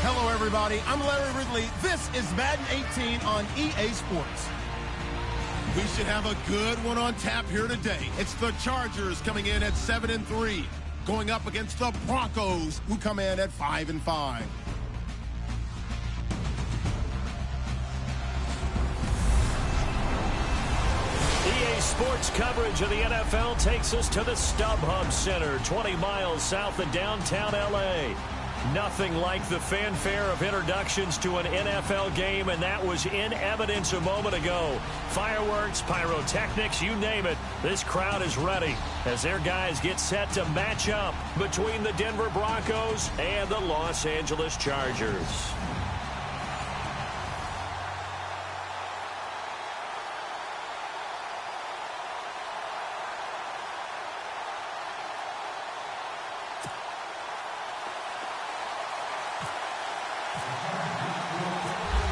Hello, everybody. I'm Larry Ridley. This is Madden 18 on EA Sports. We should have a good one on tap here today. It's the Chargers coming in at 7-3, going up against the Broncos, who come in at 5-5. EA Sports coverage of the NFL takes us to the StubHub Center, 20 miles south of downtown L.A. Nothing like the fanfare of introductions to an NFL game, and that was in evidence a moment ago. Fireworks, pyrotechnics, you name it. This crowd is ready as their guys get set to match up between the Denver Broncos and the Los Angeles Chargers.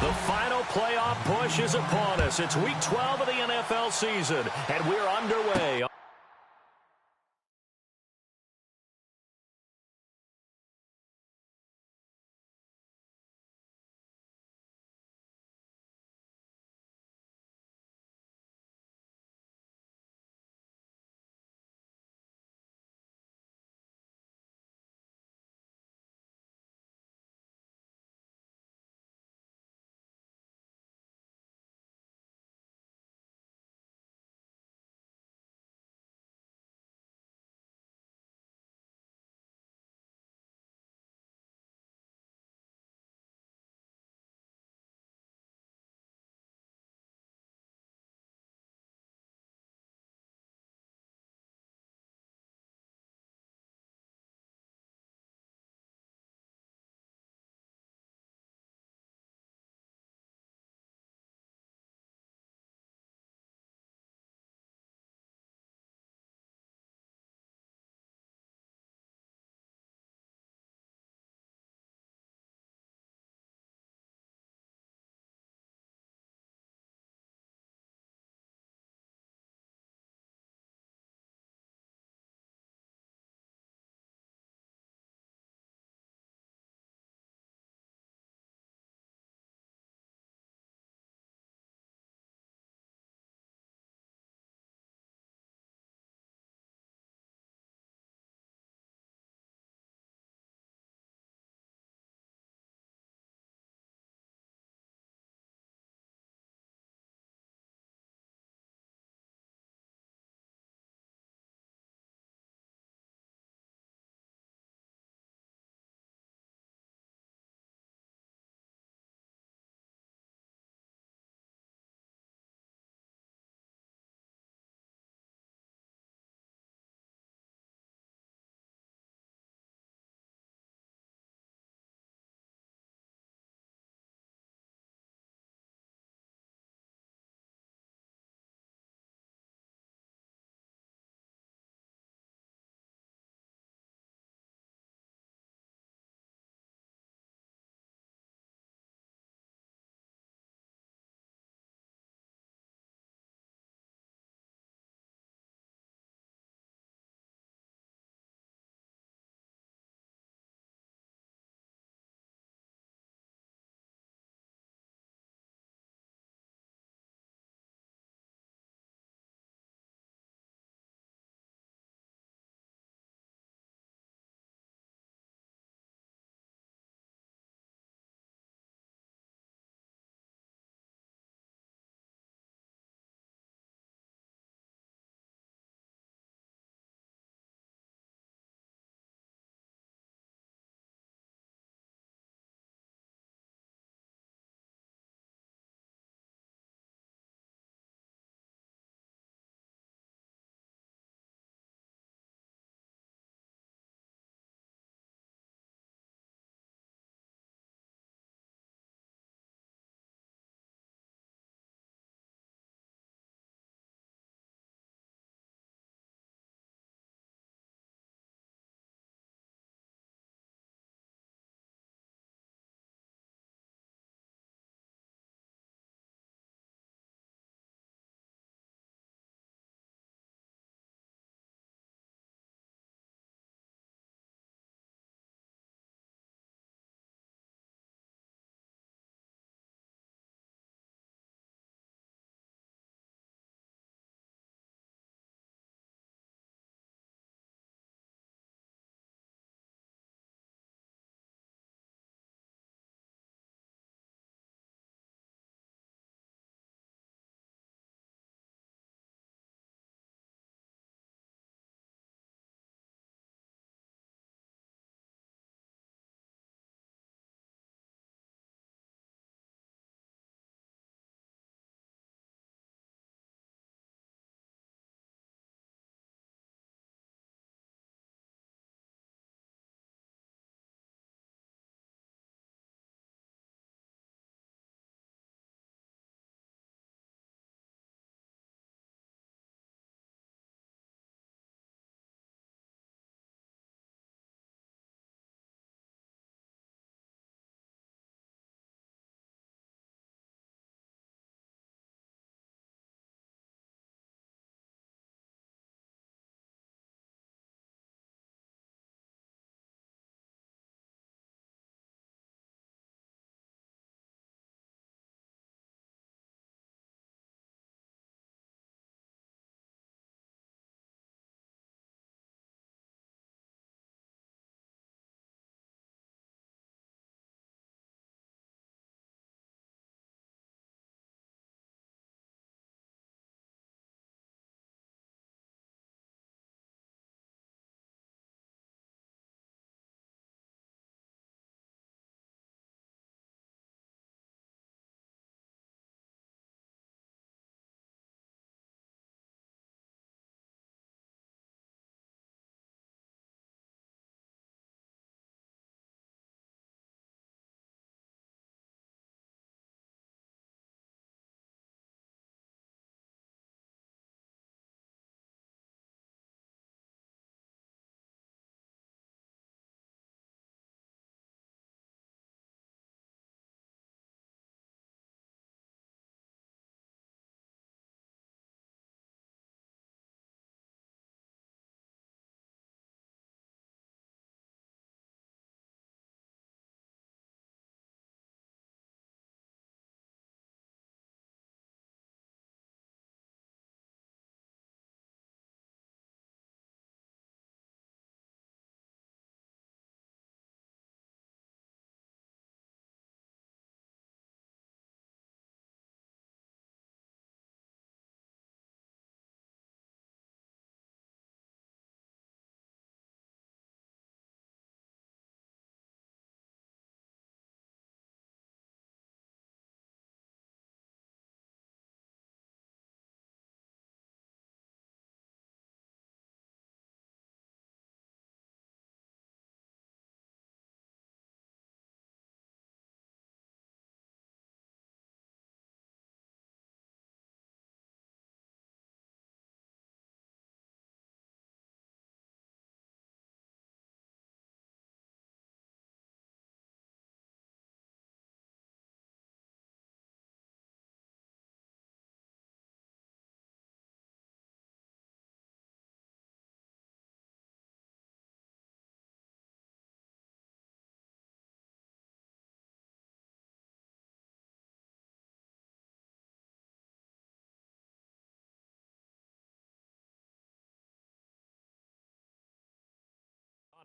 The final playoff push is upon us. It's Week 12 of the NFL season, and we're underway.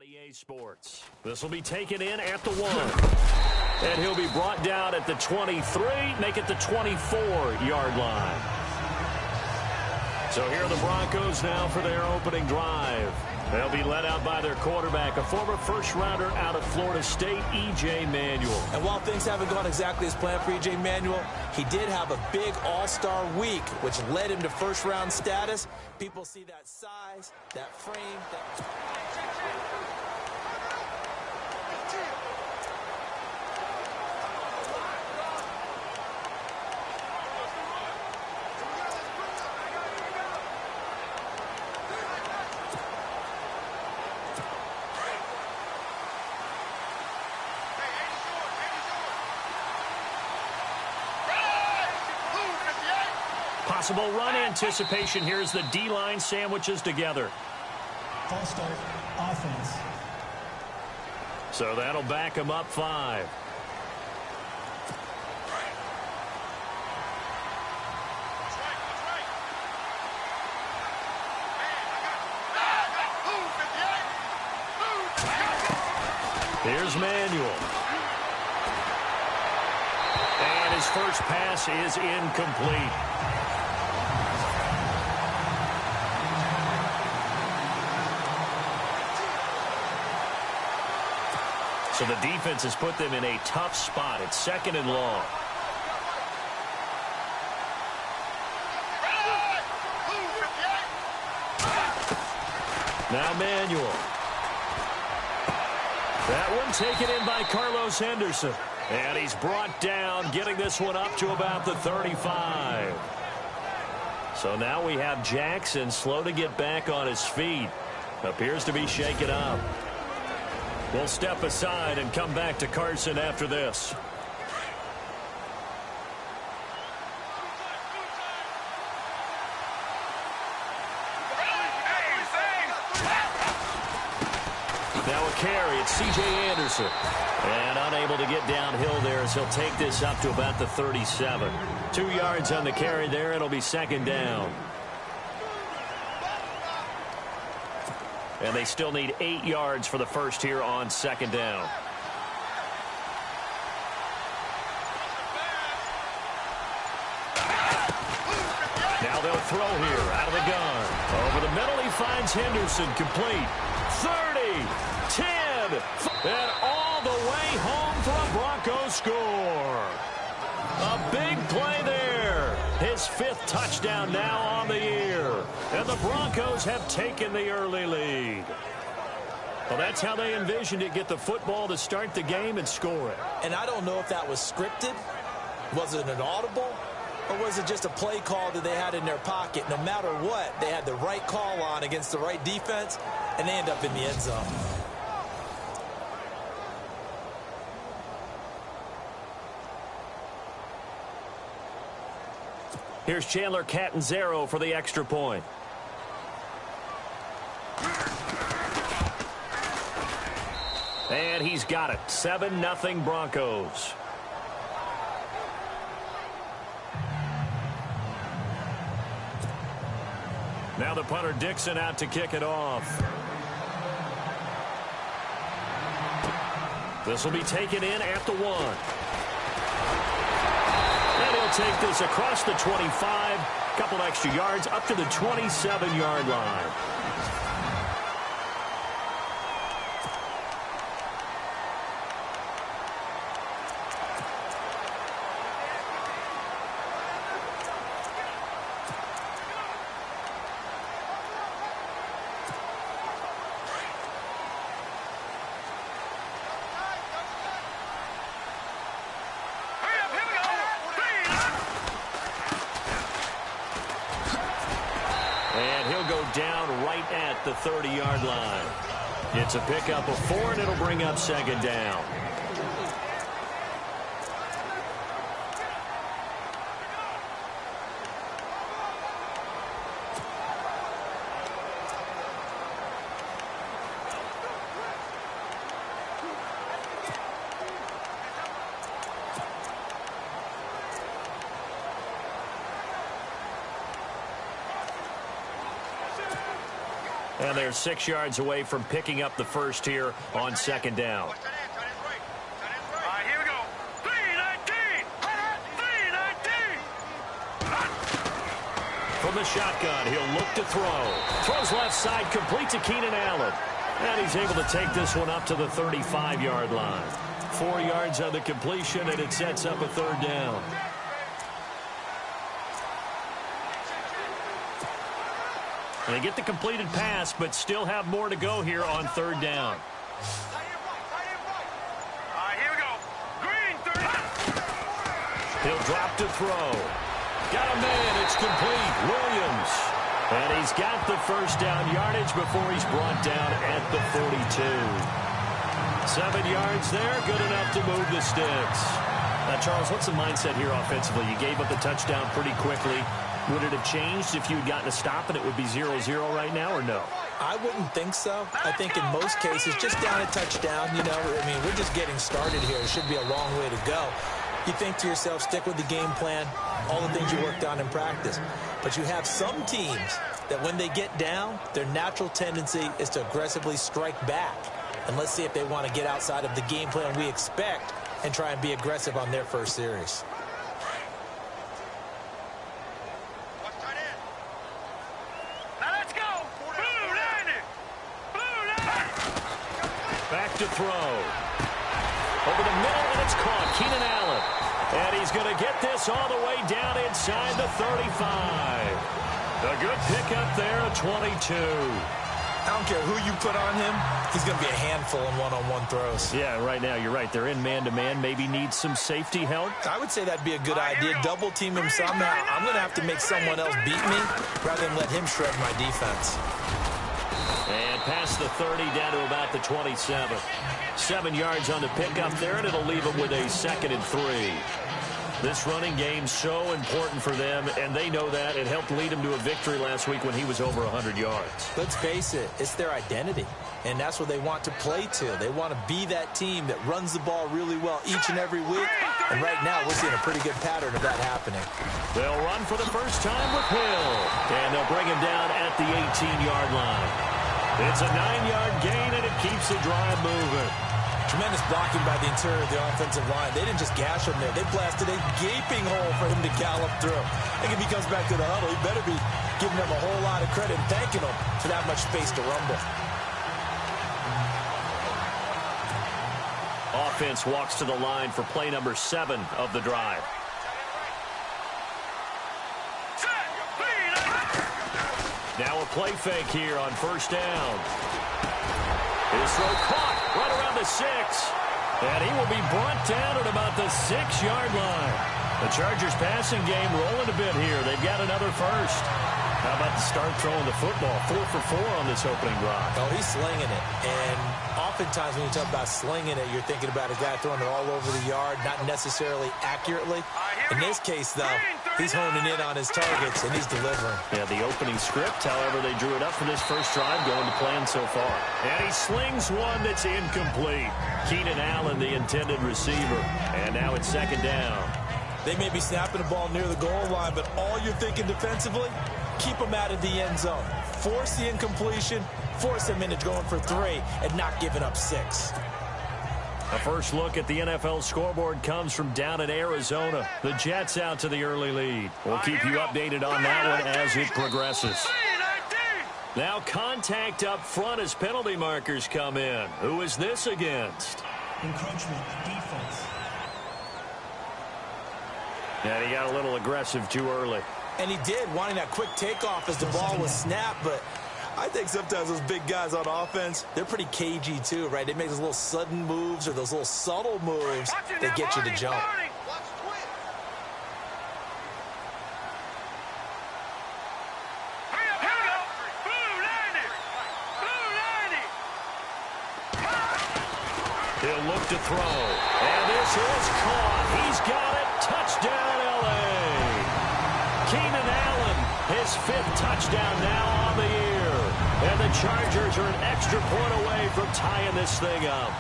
EA Sports. This will be taken in at the 1. And he'll be brought down at the 23, make it the 24-yard line. So here are the Broncos now for their opening drive. They'll be led out by their quarterback, a former first-rounder out of Florida State, E.J. Manuel. And while things haven't gone exactly as planned for E.J. Manuel, he did have a big all-star week, which led him to first-round status. People see that size, that frame, that... Possible run anticipation. Here's the D-line sandwiches together. False start, offense. So that'll back him up 5. Here's Manuel. And his first pass is incomplete. So the defense has put them in a tough spot. It's 2nd and long. Now Manuel. That one taken in by Carlos Henderson. And he's brought down, getting this one up to about the 35. So now we have Jackson slow to get back on his feet. Appears to be shaken up. We'll step aside and come back to Carson after this. Now a carry, it's C.J. Anderson. And unable to get downhill there as he'll take this up to about the 37. 2 yards on the carry there. It'll be 2nd down. And they still need 8 yards for the first here on 2nd down. Now they'll throw here out of the gun. Over the middle, he finds Henderson complete. 30, 10, and all the way home for a Broncos score. A big play there. His 5th touchdown now on the year. And the Broncos have taken the early lead. Well, that's how they envisioned it. Get the football to start the game and score it. And I don't know if that was scripted. Was it an audible? Or was it just a play call that they had in their pocket? No matter what, they had the right call on against the right defense, and they end up in the end zone. Here's Chandler Catanzaro for the extra point. And he's got it. 7-0 Broncos. Now the punter Dixon out to kick it off. This will be taken in at the 1. And he'll take this across the 25. Couple extra yards up to the 27-yard line. Down right at the 30-yard line. It's a pickup of 4, and it'll bring up 2nd down. And they're 6 yards away from picking up the first here on second down. Here we go. 3-19. 3-19. From the shotgun, he'll look to throw. Throws left side, complete to Keenan Allen. And he's able to take this one up to the 35-yard line. 4 yards on the completion, and it sets up a third down. And they get the completed pass, but still have more to go here on third down. Here we go. Green 30. He'll drop to throw. Got a man. It's complete. Williams. And he's got the first down yardage before he's brought down at the 42. 7 yards there. Good enough to move the sticks. Now, Charles, what's the mindset here offensively? You gave up the touchdown pretty quickly. Would it have changed if you had gotten a stop and it would be 0-0 right now, or no? I wouldn't think so. I think in most cases, just down a touchdown, you know, I mean, we're just getting started here. It should be a long way to go. You think to yourself, stick with the game plan, all the things you worked on in practice. But you have some teams that when they get down, their natural tendency is to aggressively strike back. And let's see if they want to get outside of the game plan we expect and try and be aggressive on their first series. Back to throw. Over the middle, and it's caught. Keenan Allen. And he's going to get this all the way down inside the 35. A good pickup there at 22. I don't care who you put on him. He's going to be a handful in one-on-one throws. Yeah, right now, you're right. They're in man-to-man. Maybe need some safety help. I would say that'd be a good idea. Double team him somehow. I'm going to have to make someone else beat me rather than let him shred my defense. And past the 30, down to about the 27. 7 yards on the pickup there, and it'll leave them with a 2nd and 3. This running game so important for them, and they know that. It helped lead them to a victory last week when he was over 100 yards. Let's face it, it's their identity, and that's what they want to play to. They want to be that team that runs the ball really well each and every week, and right now we're seeing a pretty good pattern of that happening. They'll run for the first time with Hill, and they'll bring him down at the 18-yard line. It's a 9-yard gain, and it keeps the drive moving. Tremendous blocking by the interior of the offensive line. They didn't just gash him there. They blasted a gaping hole for him to gallop through. I think if he comes back to the huddle, he better be giving them a whole lot of credit and thanking them for that much space to rumble. Offense walks to the line for play number 7 of the drive. Now a play fake here on first down. His throw caught right around the 6. And he will be brought down at about the 6-yard line. The Chargers passing game rolling a bit here. They've got another first. How about the start throwing the football? 4 for 4 on this opening drive. Oh, he's slinging it. And oftentimes when you talk about slinging it, you're thinking about a guy throwing it all over the yard, not necessarily accurately. In this case, though, he's honing in on his targets, and he's delivering. Yeah, the opening script, however, they drew it up for this first drive, going to plan so far. And he slings one that's incomplete. Keenan Allen, the intended receiver. And now it's second down. They may be snapping the ball near the goal line, but all you're thinking defensively, keep them out of the end zone. Force the incompletion, force them into going for 3, and not giving up 6. A first look at the NFL scoreboard comes from down in Arizona. The Jets out to the early lead. We'll keep you updated on that one as it progresses. Now contact up front as penalty markers come in. Who is this against? Encroachment defense. And he got a little aggressive too early. And he did, wanting that quick takeoff as the ball was snapped, but I think sometimes those big guys on offense, they're pretty cagey too, right? They make those little sudden moves or those little subtle moves that get you to jump. He'll look to throw. And this is caught. He's got it. Touchdown, L.A. Keenan Allen, his 5th touchdown now on the year. And the Chargers are an extra point away from tying this thing up.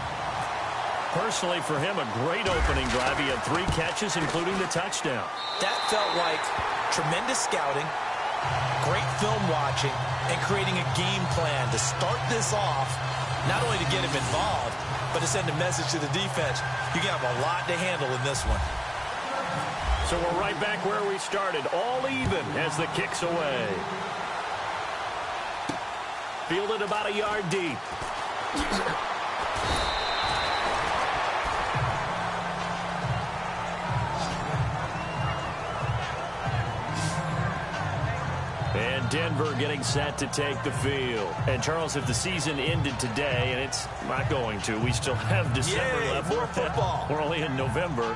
Personally, for him, a great opening drive. He had 3 catches, including the touchdown. That felt like tremendous scouting, Great film watching and creating a game plan to start this off, not only to get him involved, but to send a message to the defense. You have a lot to handle in this one. So we're right back where we started, all even as the kick's away. Fielded about a yard deep. And Denver getting set to take the field. And, Charles, if the season ended today, and it's not going to, we still have December left. More football. We're only in November.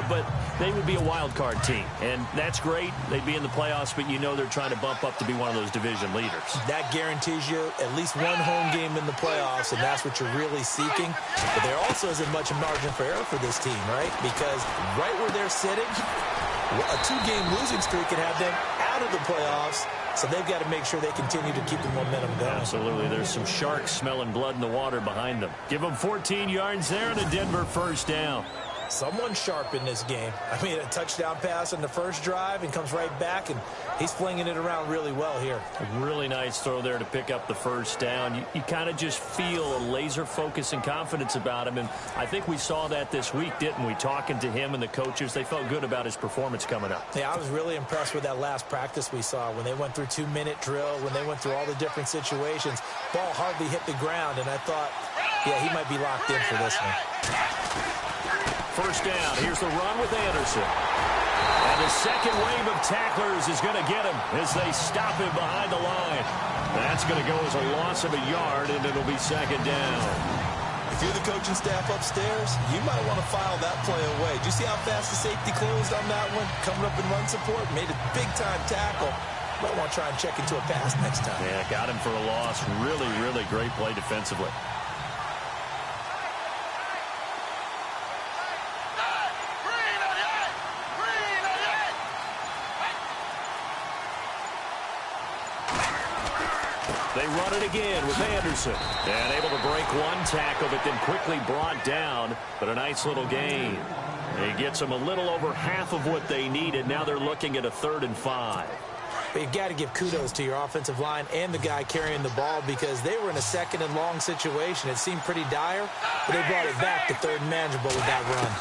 But they would be a wild card team. And that's great. They'd be in the playoffs, but you know they're trying to bump up to be one of those division leaders. That guarantees you at least one home game in the playoffs, and that's what you're really seeking. But there also isn't much margin for error for this team, right? Because right where they're sitting, a two-game losing streak could have them out of the playoffs. So they've got to make sure they continue to keep the momentum going. Absolutely. There's some sharks smelling blood in the water behind them. Give them 14 yards there and a Denver first down. Someone sharp in this game. I mean, a touchdown pass on the first drive and comes right back, and he's flinging it around really well here. A really nice throw there to pick up the first down. You kind of just feel a laser focus and confidence about him, and I think we saw that this week, didn't we? Talking to him and the coaches, they felt good about his performance coming up. Yeah, I was really impressed with that last practice we saw when they went through 2-minute drill, when they went through all the different situations. Ball hardly hit the ground, and I thought, yeah, he might be locked in for this one. First down. Here's the run with Anderson. And the second wave of tacklers is going to get him as they stop him behind the line. That's going to go as a loss of a yard, and it'll be second down. If you're the coaching staff upstairs, you might want to file that play away. Do you see how fast the safety closed on that one? Coming up in run support, made a big-time tackle. Might want to try and check into a pass next time. Yeah, got him for a loss. Really, really great play defensively. They run it again with Anderson. And able to break one tackle, but then quickly brought down. But a nice little gain. He gets them a little over half of what they needed. Now they're looking at a 3rd and 5. But you've got to give kudos to your offensive line and the guy carrying the ball because they were in a 2nd and long situation. It seemed pretty dire, but they brought it back to 3rd and manageable with that run.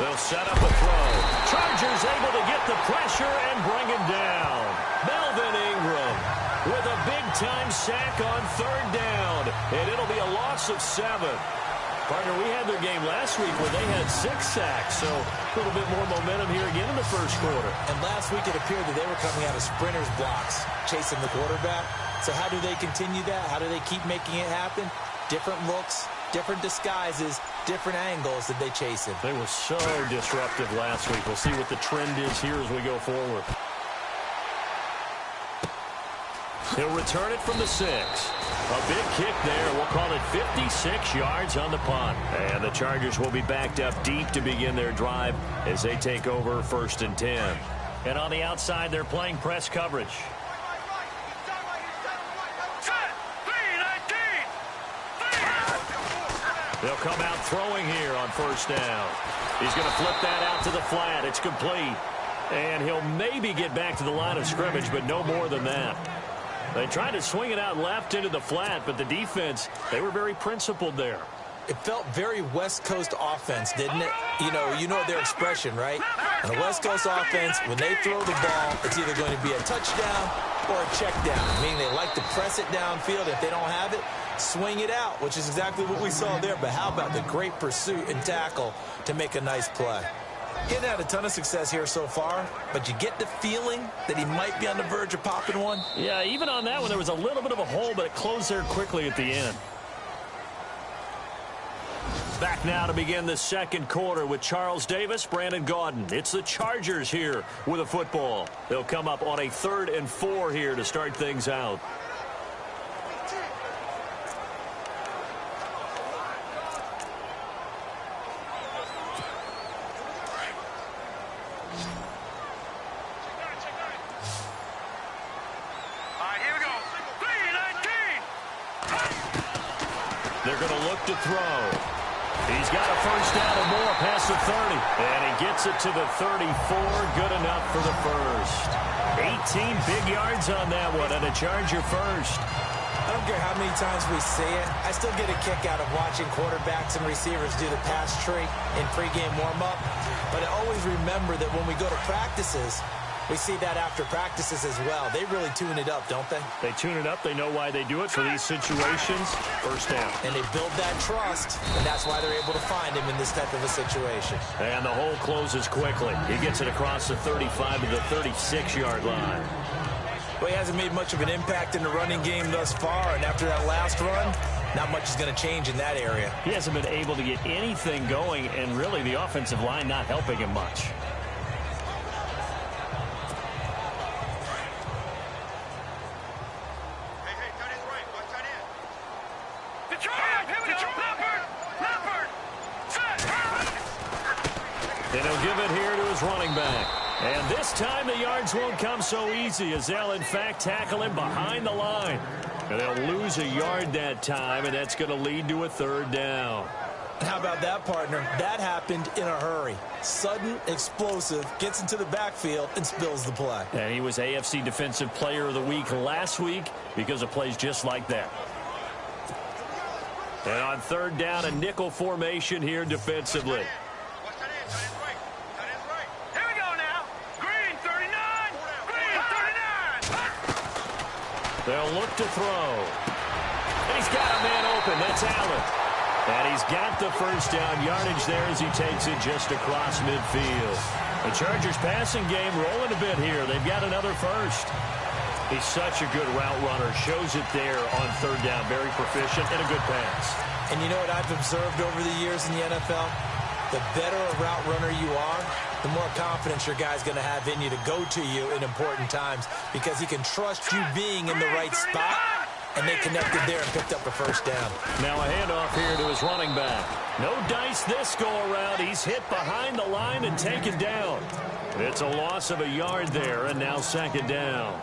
They'll set up a throw. Chargers able to get the pressure and bring him down. Melvin Ingram with a big-time sack on 3rd down. And it'll be a loss of 7. Partner, we had their game last week where they had 6 sacks, so a little bit more momentum here again in the first quarter. And last week it appeared that they were coming out of sprinters blocks, chasing the quarterback. So how do they continue that? How do they keep making it happen? Different looks, different disguises, different angles that they chase him. They were so disruptive last week. We'll see what the trend is here as we go forward. He'll return it from the 6. A big kick there. We'll call it 56 yards on the punt. And the Chargers will be backed up deep to begin their drive as they take over 1st and 10. And on the outside, they're playing press coverage. They'll come out throwing here on 1st down. He's going to flip that out to the flat. It's complete. And he'll maybe get back to the line of scrimmage, but no more than that. They tried to swing it out left into the flat, but the defense, they were very principled there. It felt very West Coast offense, didn't it? You know their expression, right? On a West Coast offense, when they throw the ball, it's either going to be a touchdown or a check down, meaning they like to press it downfield. If they don't have it, swing it out, which is exactly what we saw there. But how about the great pursuit and tackle to make a nice play? Getting had a ton of success here so far, but you get the feeling that he might be on the verge of popping one. Yeah, even on that one, there was a little bit of a hole, but it closed there quickly at the end. Back now to begin the second quarter with Charles Davis, Brandon Gaudin. It's the Chargers here with a football. They'll come up on a 3rd and 4 here to start things out. Here we go. 3-19. They're going to look to throw. He's got a first down and more past the 30. And he gets it to the 34. Good enough for the first. 18 big yards on that one and a Charger first. I don't care how many times we see it. I still get a kick out of watching quarterbacks and receivers do the pass tree in pregame warm-up. But I always remember that when we go to practices, we see that after practices as well. They really tune it up, don't they? They tune it up. They know why they do it for these situations. First down. And they build that trust, and that's why they're able to find him in this type of a situation. And the hole closes quickly. He gets it across the 35 to the 36-yard line. Well, he hasn't made much of an impact in the running game thus far, and after that last run, not much is going to change in that area. He hasn't been able to get anything going, and really the offensive line not helping him much. And he'll give it here to his running back. And this time the yards won't come so easy as they'll, in fact, tackle him behind the line. And they'll lose a yard that time, and that's going to lead to a third down. How about that, partner? That happened in a hurry. Sudden, explosive, gets into the backfield, and spills the play. And he was AFC Defensive Player of the Week last week because of plays just like that. And on third down, a nickel formation here defensively. They'll look to throw. And he's got a man open. That's Allen. And he's got the first down yardage there as he takes it just across midfield. The Chargers passing game rolling a bit here. They've got another first. He's such a good route runner. Shows it there on third down. Very proficient and a good pass. And you know what I've observed over the years in the NFL? The better a route runner you are, the more confidence your guy's going to have in you to go to you in important times because he can trust you being in the right spot, and they connected there and picked up a first down. Now a handoff here to his running back. No dice this go-around. He's hit behind the line and taken down. It's a loss of a yard there, and now second down.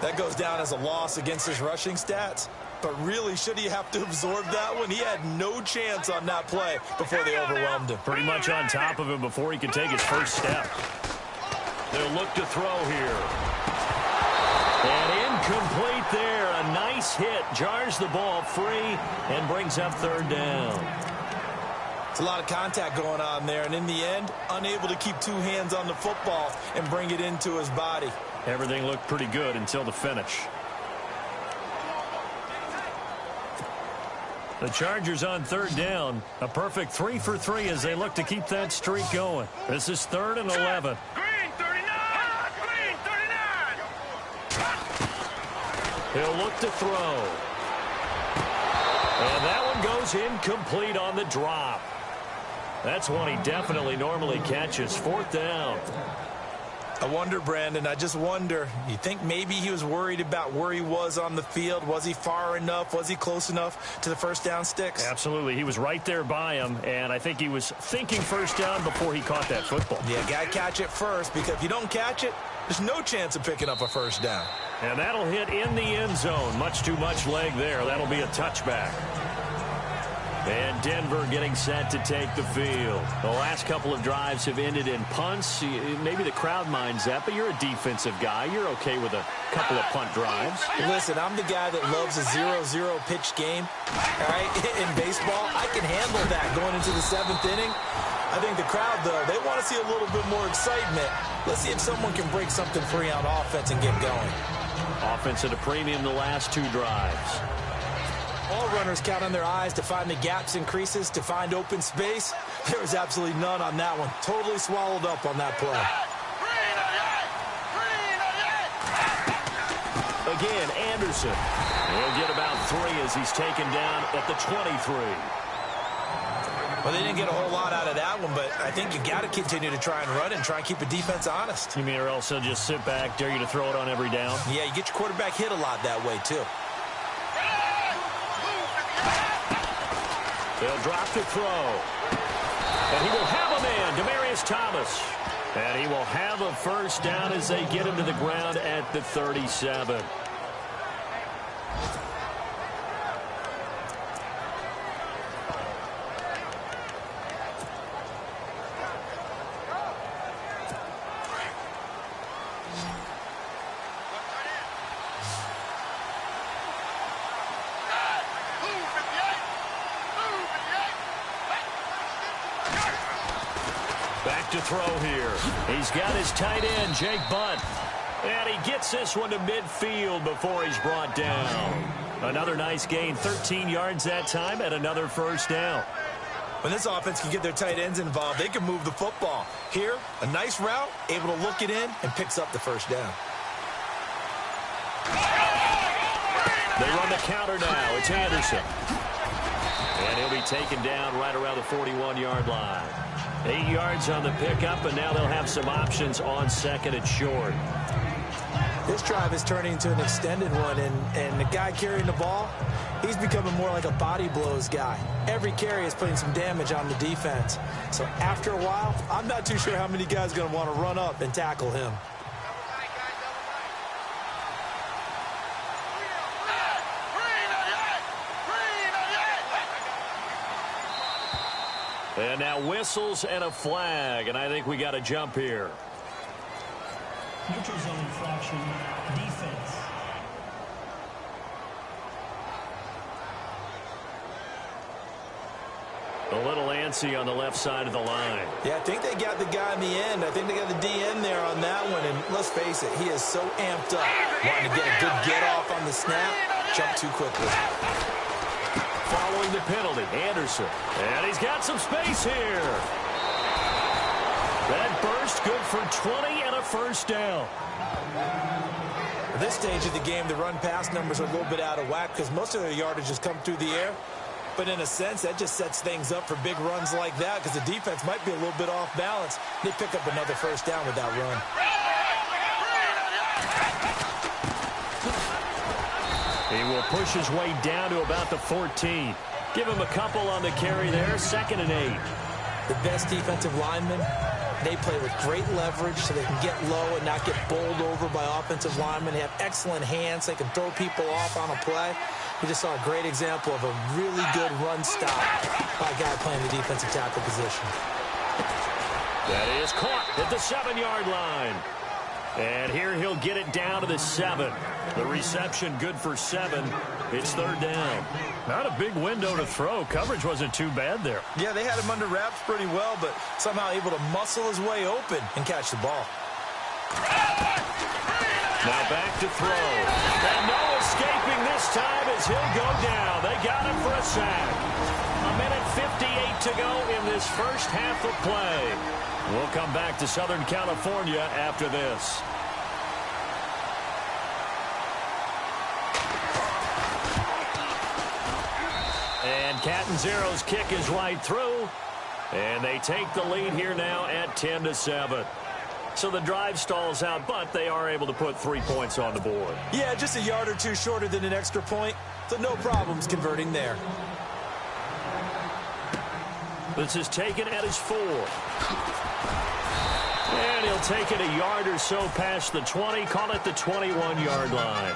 That goes down as a loss against his rushing stats. But really, should he have to absorb that one? He had no chance on that play before they overwhelmed him. Pretty much on top of him before he could take his first step. They'll look to throw here. And incomplete there. A nice hit. Jars the ball free and brings up third down. It's a lot of contact going on there. And in the end, unable to keep two hands on the football and bring it into his body. Everything looked pretty good until the finish. The Chargers on third down. A perfect 3 for 3 as they look to keep that streak going. This is 3rd and 11. Green 39! Green 39! He'll look to throw. And that one goes incomplete on the drop. That's one he definitely normally catches. 4th down. I wonder, Brandon, I just wonder, you think maybe he was worried about where he was on the field? Was he far enough? Was he close enough to the first down sticks? Absolutely. He was right there by him, and I think he was thinking first down before he caught that football. Yeah, got to catch it first, because if you don't catch it, there's no chance of picking up a first down. And that'll hit in the end zone. Much too much leg there. That'll be a touchback. And Denver getting set to take the field. The last couple of drives have ended in punts. Maybe the crowd minds that, but you're a defensive guy. You're okay with a couple of punt drives. Listen, I'm the guy that loves a 0-0 pitch game. All right, in baseball, I can handle that going into the 7th inning. I think the crowd, though, they want to see a little bit more excitement. Let's see if someone can break something free on offense and get going. Offense at a premium the last 2 drives. All runners count on their eyes to find the gaps and creases, to find open space. There was absolutely none on that one. Totally swallowed up on that play. Again, Anderson. He'll get about 3 as he's taken down at the 23. Well, they didn't get a whole lot out of that one, but I think you got to continue to try and run and try and keep the defense honest. You mean or else they'll just sit back, dare you to throw it on every down? Yeah, you get your quarterback hit a lot that way, too. They'll drop to throw. And he will have a man, Demaryius Thomas. And he will have a first down as they get him to the ground at the 37. to throw here. He's got his tight end, Jake Bunt. And he gets this one to midfield before he's brought down. Another nice gain, 13 yards that time, and another first down. When this offense can get their tight ends involved, they can move the football. Here, a nice route, able to look it in, and picks up the first down. They run the counter now. It's Anderson. And he'll be taken down right around the 41-yard line. 8 yards on the pickup, and now they'll have some options on second and short. This drive is turning into an extended one, and the guy carrying the ball, he's becoming more like a body blows guy. Every carry is putting some damage on the defense. So after a while, I'm not too sure how many guys are going to want to run up and tackle him. And now whistles and a flag, and I think we got a jump here. Neutral zone infraction, defense. A little antsy on the left side of the line. Yeah, I think they got the guy in the end. I think they got the DN there on that one, and let's face it, he is so amped up. Wanting to get a good get-off on the snap, jump too quickly. Following the penalty, Anderson. And he's got some space here. That burst good for 20 and a first down. At this stage of the game, the run-pass numbers are a little bit out of whack because most of their yardage has come through the air. But in a sense, that just sets things up for big runs like that because the defense might be a little bit off balance. They pick up another first down with that run. He will push his way down to about the 14. Give him a couple on the carry there, 2nd and 8. The best defensive linemen, they play with great leverage so they can get low and not get bowled over by offensive linemen. They have excellent hands. They can throw people off on a play. We just saw a great example of a really good run stop by a guy playing the defensive tackle position. That is caught at the 7-yard line. And here he'll get it down to the 7. The reception good for 7. It's 3rd down. Not a big window to throw. Coverage wasn't too bad there. Yeah, they had him under wraps pretty well, but somehow able to muscle his way open and catch the ball. Now back to throw. And no escaping this time as he'll go down. They got him for a sack. 1:58 to go in this first half of play. We'll come back to Southern California after this. And Catanzero's kick is right through. And they take the lead here now at 10-7. So the drive stalls out, but they are able to put 3 points on the board. Yeah, just a yard or two shorter than an extra point. So no problems converting there. This is taken at his 4. And he'll take it a yard or so past the 20, call it the 21-yard line.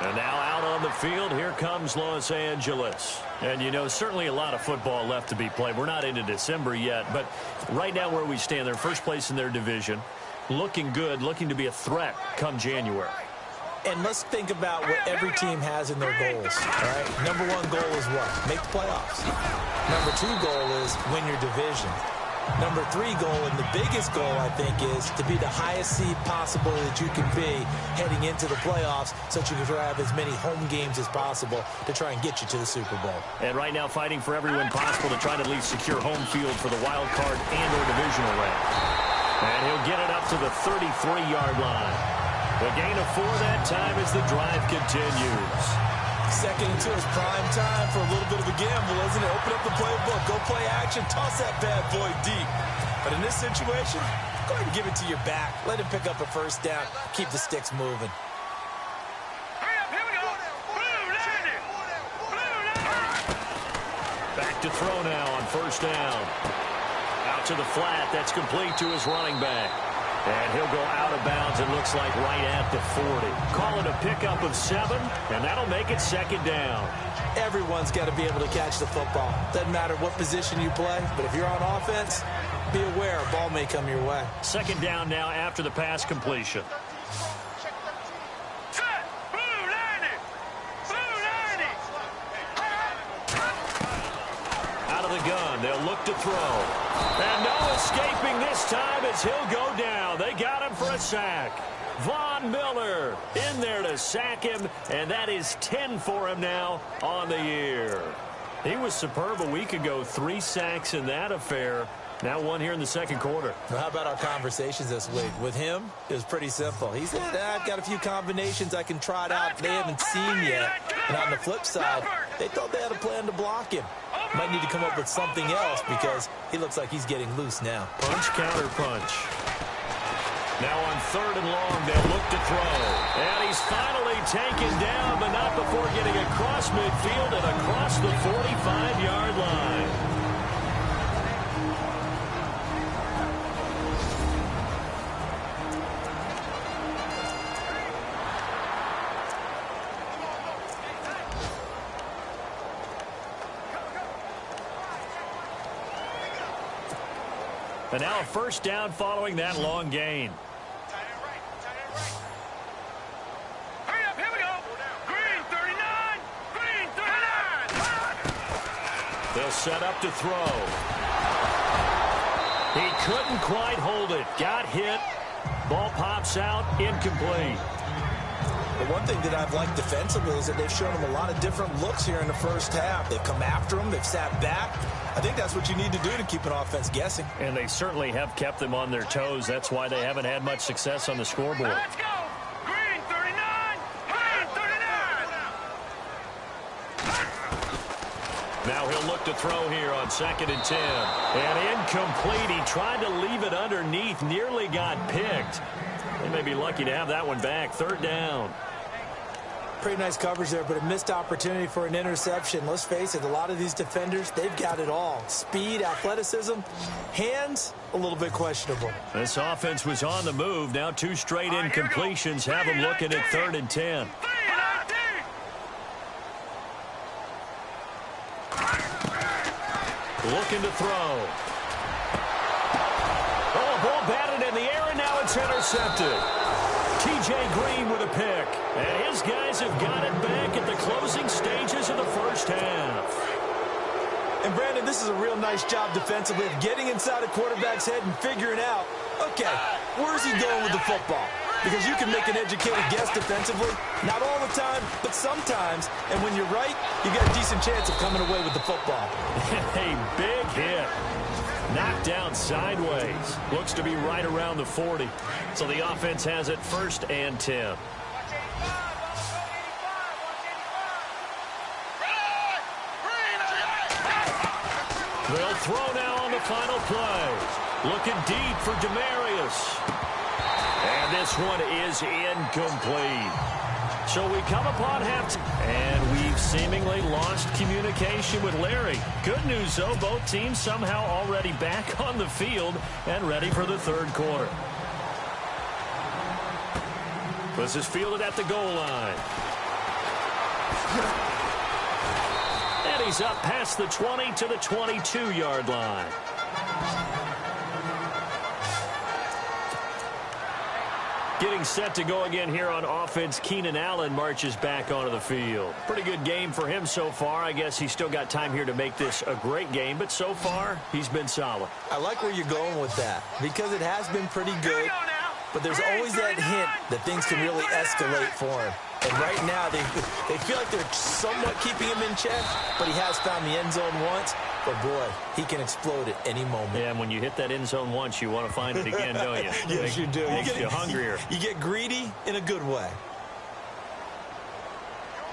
And now out on the field, here comes Los Angeles. And, you know, certainly a lot of football left to be played. We're not into December yet, but right now where we stand, they're first place in their division. Looking good, looking to be a threat come January. And let's think about what every team has in their goals, all right? Number 1 goal is what? Make the playoffs. Number 2 goal is win your division. Number 3 goal, and the biggest goal, I think, is to be the highest seed possible that you can be heading into the playoffs so that you can have as many home games as possible to try and get you to the Super Bowl. And right now fighting for every win possible to try to at least secure home field for the wild card and or divisional round. And he'll get it up to the 33-yard line. The gain of 4 that time as the drive continues. 2nd and 2 is prime time for a little bit of a gamble, isn't it? Open up the playbook, go play action, toss that bad boy deep. But in this situation, go ahead and give it to your back. Let him pick up a first down. Keep the sticks moving. Hurry up, here we go. Blue 90. Blue 90. Back to throw now on first down. Out to the flat. That's complete to his running back. And he'll go out of bounds, it looks like, right at the 40. Call it a pickup of 7, and that'll make it 2nd down. Everyone's got to be able to catch the football. Doesn't matter what position you play, but if you're on offense, be aware a ball may come your way. 2nd down now after the pass completion. Set. Blue 90. Blue 90. Out of the gun. They'll look to throw. And no escaping this time as he'll go down. They got him for a sack. Von Miller in there to sack him, and that is 10 for him now on the year. He was superb a week ago. 3 sacks in that affair. Now 1 here in the second quarter. Well, how about our conversations this week? With him, it was pretty simple. He said, I've got a few combinations I can try it out they haven't seen yet. And on the flip side, they thought they had a plan to block him. Might need to come up with something else because he looks like he's getting loose now. Punch, counter punch. Now on 3rd and long, they'll look to throw. And he's finally taken down, but not before getting across midfield and across the 45-yard line. And now a first down following that long gain. Hurry up, here we go. Green 39. Green 39. They'll set up to throw. He couldn't quite hold it. Got hit. Ball pops out. Incomplete. The one thing that I've liked defensively is that they've shown him a lot of different looks here in the first half. They've come after him. They've sat back. I think that's what you need to do to keep an offense guessing. And they certainly have kept them on their toes. That's why they haven't had much success on the scoreboard. Let's go. Green 39. Green 39. Now he'll look to throw here on 2nd and 10. And incomplete. He tried to leave it underneath. Nearly got picked. They may be lucky to have that one back. 3rd down. Pretty nice coverage there, but a missed opportunity for an interception. Let's face it, a lot of these defenders, they've got it all. Speed, athleticism, hands, a little bit questionable. This offense was on the move. Now 2 straight incompletions have them looking at 3rd and 10. Looking to throw. Oh, ball batted in the air, and now it's intercepted. T.J. Green with a pick. And his guys have got it back at the closing stages of the first half. And, Brandon, this is a real nice job defensively of getting inside a quarterback's head and figuring out, okay, where's he going with the football? Because you can make an educated guess defensively. Not all the time, but sometimes. And when you're right, you got a decent chance of coming away with the football. A big hit. Knocked down sideways. Looks to be right around the 40. So the offense has it 1st and 10. They'll throw now on the final play. Looking deep for Demarius. And this one is incomplete. So we come upon halftime, and we've seemingly lost communication with Larry. Good news, though, both teams somehow already back on the field and ready for the 3rd quarter. This is fielded at the goal line. And he's up past the 20 to the 22-yard line. Getting set to go again here on offense, Keenan Allen marches back onto the field. Pretty good game for him so far. I guess he's still got time here to make this a great game, but so far, he's been solid. I like where you're going with that because it has been pretty good, but there's always that hint that things can really escalate for him. And right now, they feel like they're somewhat keeping him in check, but he has found the end zone once. But, boy, he can explode at any moment. Yeah, and when you hit that end zone once, you want to find it again, don't you? Yes, you do. Makes you hungrier. You get greedy in a good way.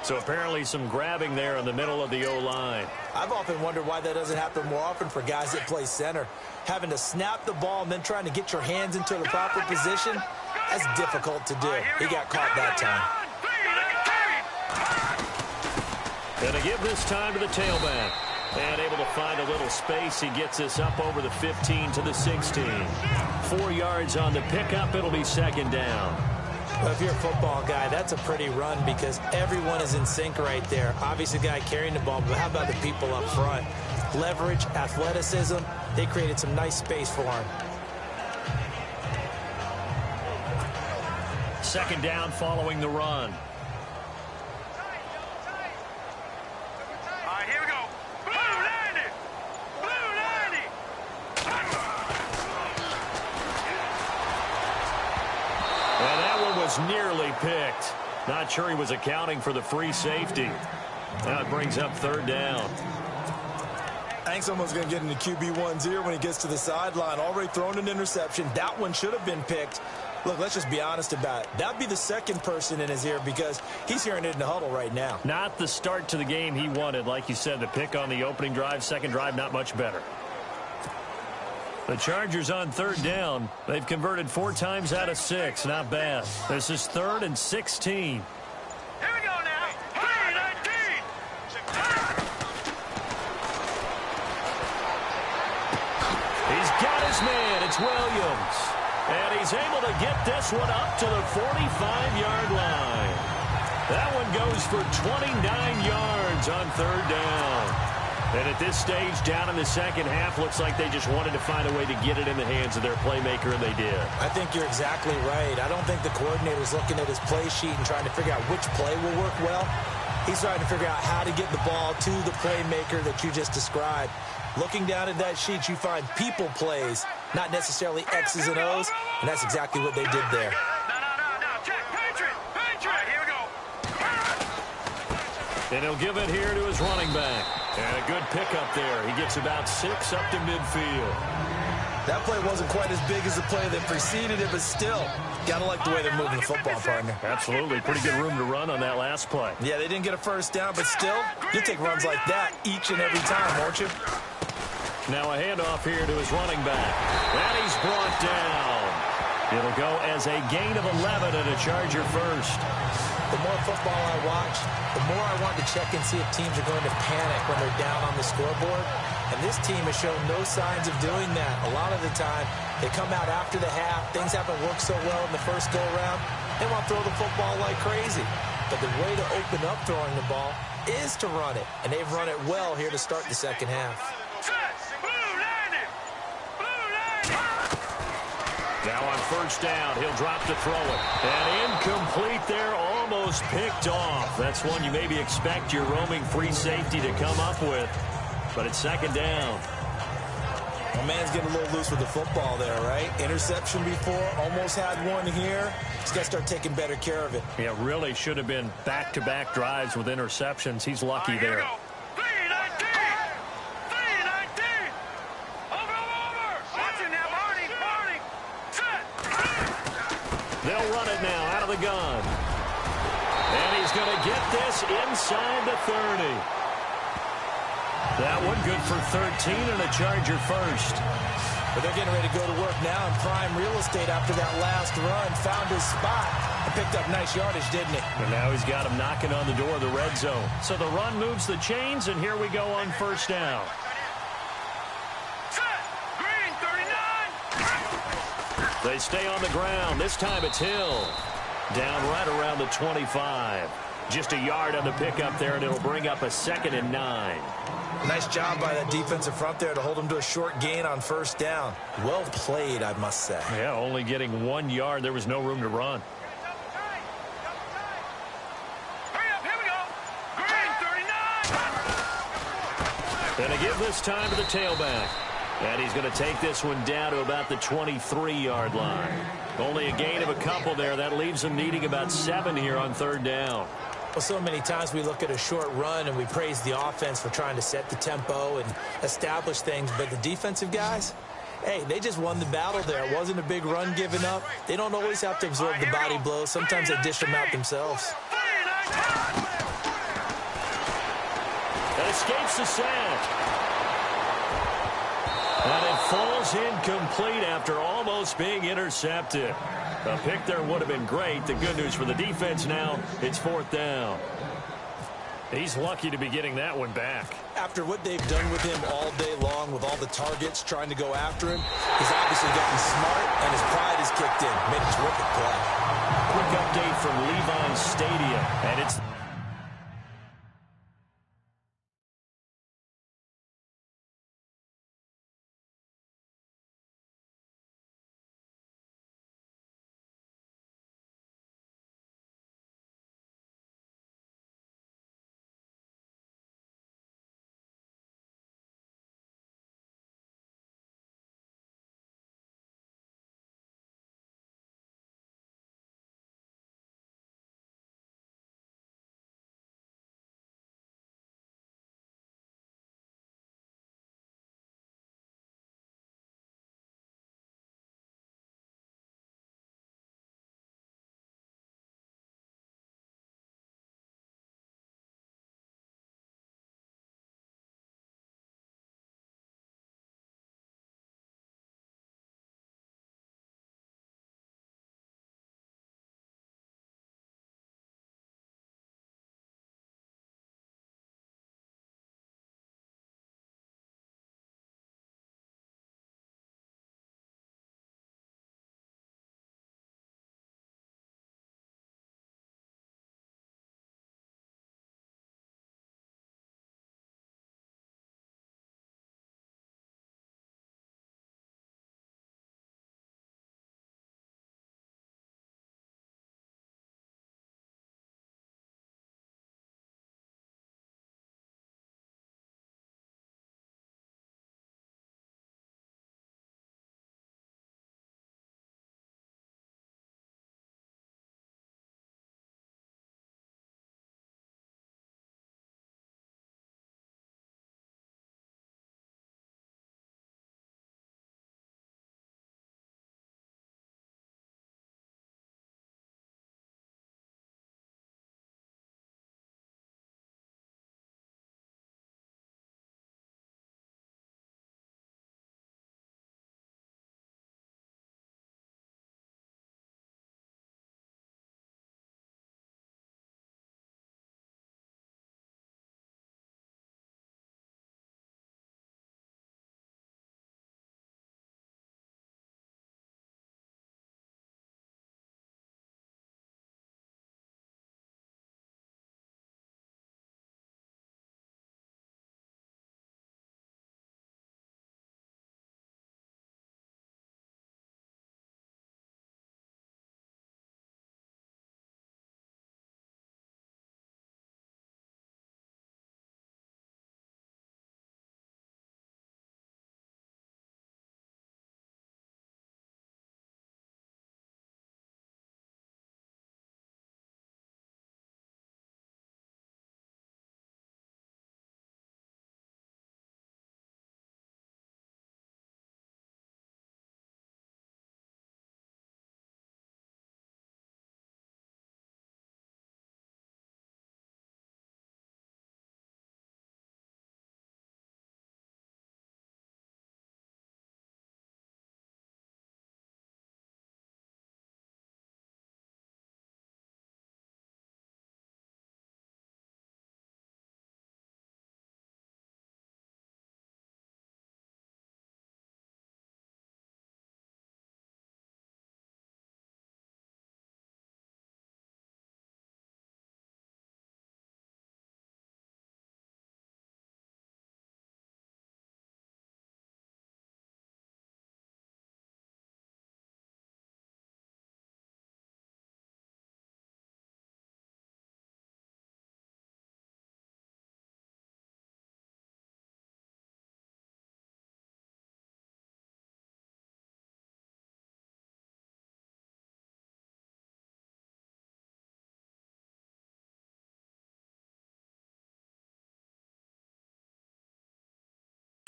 So apparently some grabbing there in the middle of the O-line. I've often wondered why that doesn't happen more often for guys that play center. Having to snap the ball and then trying to get your hands into the proper position, that's difficult to do. He got caught that time. Gonna give this time to the tailback. And able to find a little space. He gets us up over the 15 to the 16. 4 yards on the pickup. It'll be 2nd down. Well, if you're a football guy, that's a pretty run because everyone is in sync right there. Obviously, the guy carrying the ball, but how about the people up front? Leverage, athleticism, they created some nice space for him. 2nd down following the run. All right, here we go. Blue landed. Blue is nearly picked. Not sure he was accounting for the free safety. Now it brings up third down. I think someone's going to get into QB1's ear when he gets to the sideline. Already thrown an interception. That one should have been picked. Look, let's just be honest about it. That'd be the second person in his ear because he's hearing it in the huddle right now. Not the start to the game he wanted. Like you said, the pick on the opening drive, second drive, not much better. The Chargers on third down. They've converted 4 times out of 6. Not bad. This is 3rd and 16. Here we go now. 3-19. He's got his man. It's Williams. And he's able to get this one up to the 45-yard line. That one goes for 29 yards on third down. And at this stage, down in the second half, looks like they just wanted to find a way to get it in the hands of their playmaker, and they did. I think you're exactly right. I don't think the coordinator's looking at his play sheet and trying to figure out which play will work well. He's trying to figure out how to get the ball to the playmaker that you just described. Looking down at that sheet, you find people plays, not necessarily X's and O's, and that's exactly what they did there. No. Check. Patriot. All right, here we go. And he'll give it here to his running back. And a good pickup there. He gets about 6 up to midfield. That play wasn't quite as big as the play that preceded it, but still, got to like the way they're moving the football, partner. Absolutely. Pretty good room to run on that last play. Yeah, they didn't get a first down, but still, you take runs like that each and every time, won't you? Now a handoff here to his running back. And he's brought down. It'll go as a gain of 11 and a Charger first. The more football I watch, the more I want to check and see if teams are going to panic when they're down on the scoreboard. And this team has shown no signs of doing that. A lot of the time, they come out after the half. Things haven't worked so well in the first go-around. They want to throw the football like crazy. But the way to open up throwing the ball is to run it. And they've run it well here to start the second half. Now on first down, he'll drop to throw it. And incomplete there, almost picked off. That's one you maybe expect your roaming free safety to come up with. But it's second down. My man's getting a little loose with the football there, right? Interception before, almost had one here. He's got to start taking better care of it. Yeah, really should have been back-to-back drives with interceptions. He's lucky there. They'll run it now out of the gun. And he's going to get this inside the 30. That one good for 13 and a Charger first. But they're getting ready to go to work now in prime real estate after that last run. Found his spot and picked up nice yardage, didn't he? And now he's got him knocking on the door of the red zone. So the run moves the chains, and here we go on first down. They stay on the ground. This time it's Hill. Down right around the 25. Just a yard on the pickup there, and it'll bring up a 2nd and 9. Nice job by that defensive front there to hold him to a short gain on first down. Well played, I must say. Yeah, only getting 1 yard. There was no room to run. Hurry up, here we go. Green, 39. And they give this time to the tailback. And he's going to take this one down to about the 23-yard line. Only a gain of a couple there. That leaves him needing about 7 here on third down. Well, so many times we look at a short run and we praise the offense for trying to set the tempo and establish things. But the defensive guys, hey, they just won the battle there. It wasn't a big run given up. They don't always have to absorb the body blows. Sometimes they dish them out themselves. That escapes the sack. And it falls incomplete after almost being intercepted. A pick there would have been great. The good news for the defense now, it's fourth down. He's lucky to be getting that one back. After what they've done with him all day long with all the targets trying to go after him, he's obviously gotten smart and his pride is kicked in. Made a terrific play. Quick update from Levine Stadium. And it's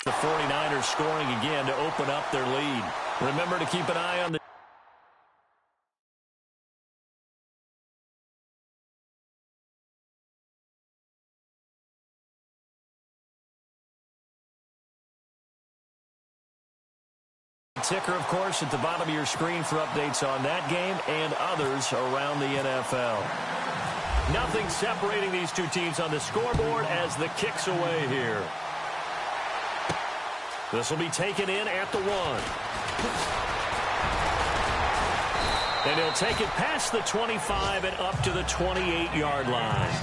The 49ers scoring again to open up their lead. Remember to keep an eye on the ticker, of course, at the bottom of your screen for updates on that game and others around the NFL. Nothing separating these two teams on the scoreboard as the kick's away here. This will be taken in at the 1. And he'll take it past the 25 and up to the 28-yard line.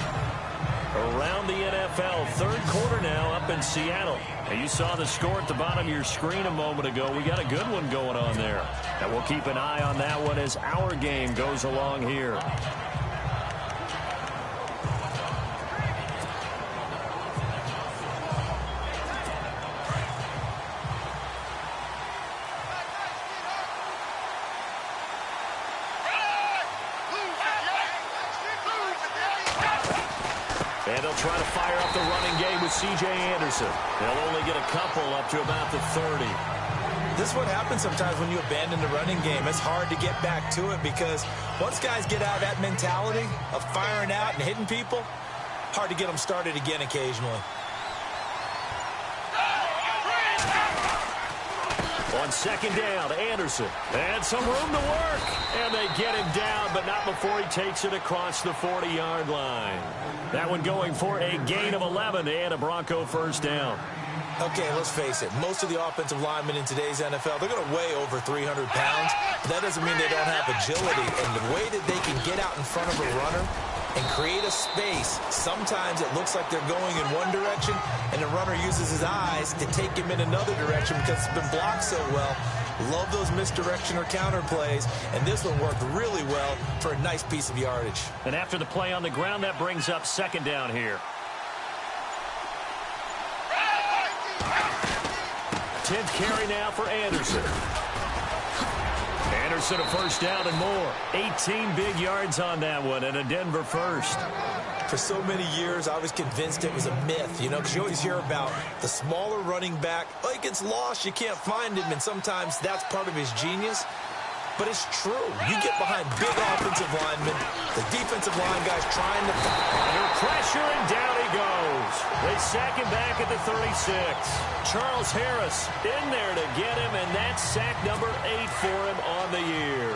Around the NFL, third quarter now up in Seattle. And you saw the score at the bottom of your screen a moment ago. We got a good one going on there. And we'll keep an eye on that one as our game goes along here. And they'll try to fire up the running game with C.J. Anderson. They'll only get a couple up to about the 30. This is what happens sometimes when you abandon the running game. It's hard to get back to it because once guys get out of that mentality of firing out and hitting people, hard to get them started again occasionally. On second down, Anderson. And some room to work. And they get him down, but not before he takes it across the 40-yard line. That one going for a gain of 11 and a Bronco first down. Okay, let's face it. Most of the offensive linemen in today's NFL, they're going to weigh over 300 pounds. But that doesn't mean they don't have agility. And the way that they can get out in front of a runner and create a space, sometimes it looks like they're going in one direction, and the runner uses his eyes to take him in another direction because it's been blocked so well. Love those misdirection or counter plays, and this one worked really well for a nice piece of yardage. And after the play on the ground, that brings up second down here. 10th carry now for Anderson. Anderson a first down and more. 18 big yards on that one and a Denver first. For so many years, I was convinced it was a myth, you know, because you always hear about the smaller running back. Oh, he gets lost, you can't find him, and sometimes that's part of his genius. But it's true. You get behind big offensive linemen, the defensive line guys trying to... Under pressure, and down he goes. They sack him back at the 36. Charles Harris in there to get him, and that's sack number 8 for him on the year.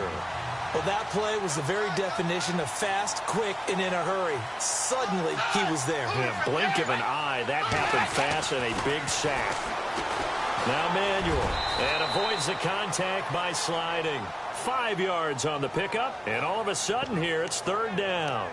Well, that play was the very definition of fast, quick, and in a hurry. Suddenly, he was there. In a blink of an eye, that happened fast and a big sack. Now Manuel, and avoids the contact by sliding. 5 yards on the pickup, and all of a sudden here, it's third down.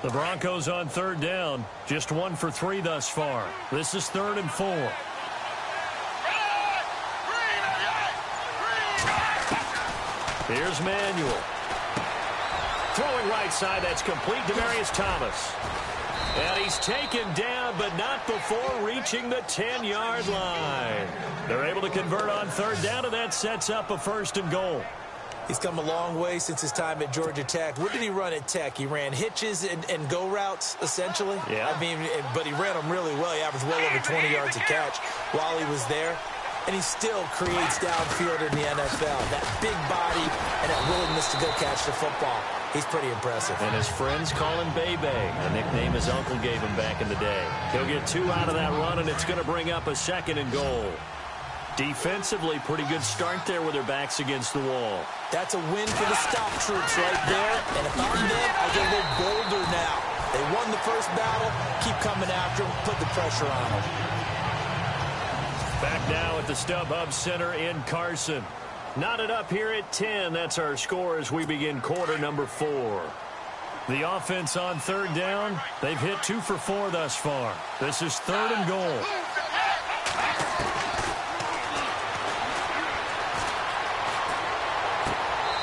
The Broncos on third down, just 1 for 3 thus far. This is 3rd and 4. Here's Manuel. Throwing right side, that's complete. Demaryius Thomas. And he's taken down, but not before reaching the 10-yard line. They're able to convert on third down, and that sets up a 1st and goal. He's come a long way since his time at Georgia Tech. What did he run at Tech? He ran hitches and go routes, essentially. Yeah. I mean, but he ran them really well. He averaged well over 20 yards a catch while he was there. And he still creates downfield in the NFL. That big body and that willingness to go catch the football. He's pretty impressive. And his friends call him Bebe, a nickname his uncle gave him back in the day. He'll get 2 out of that run, and it's going to bring up a 2nd and goal. Defensively, pretty good start there with their backs against the wall. That's a win for the stop troops right there. And if I'm them, I get a little bolder now. They won the first battle. Keep coming after them. Put the pressure on them. Back now at the StubHub Center in Carson. Knotted up here at 10. That's our score as we begin quarter number 4. The offense on third down, they've hit 2 for 4 thus far. This is 3rd and goal.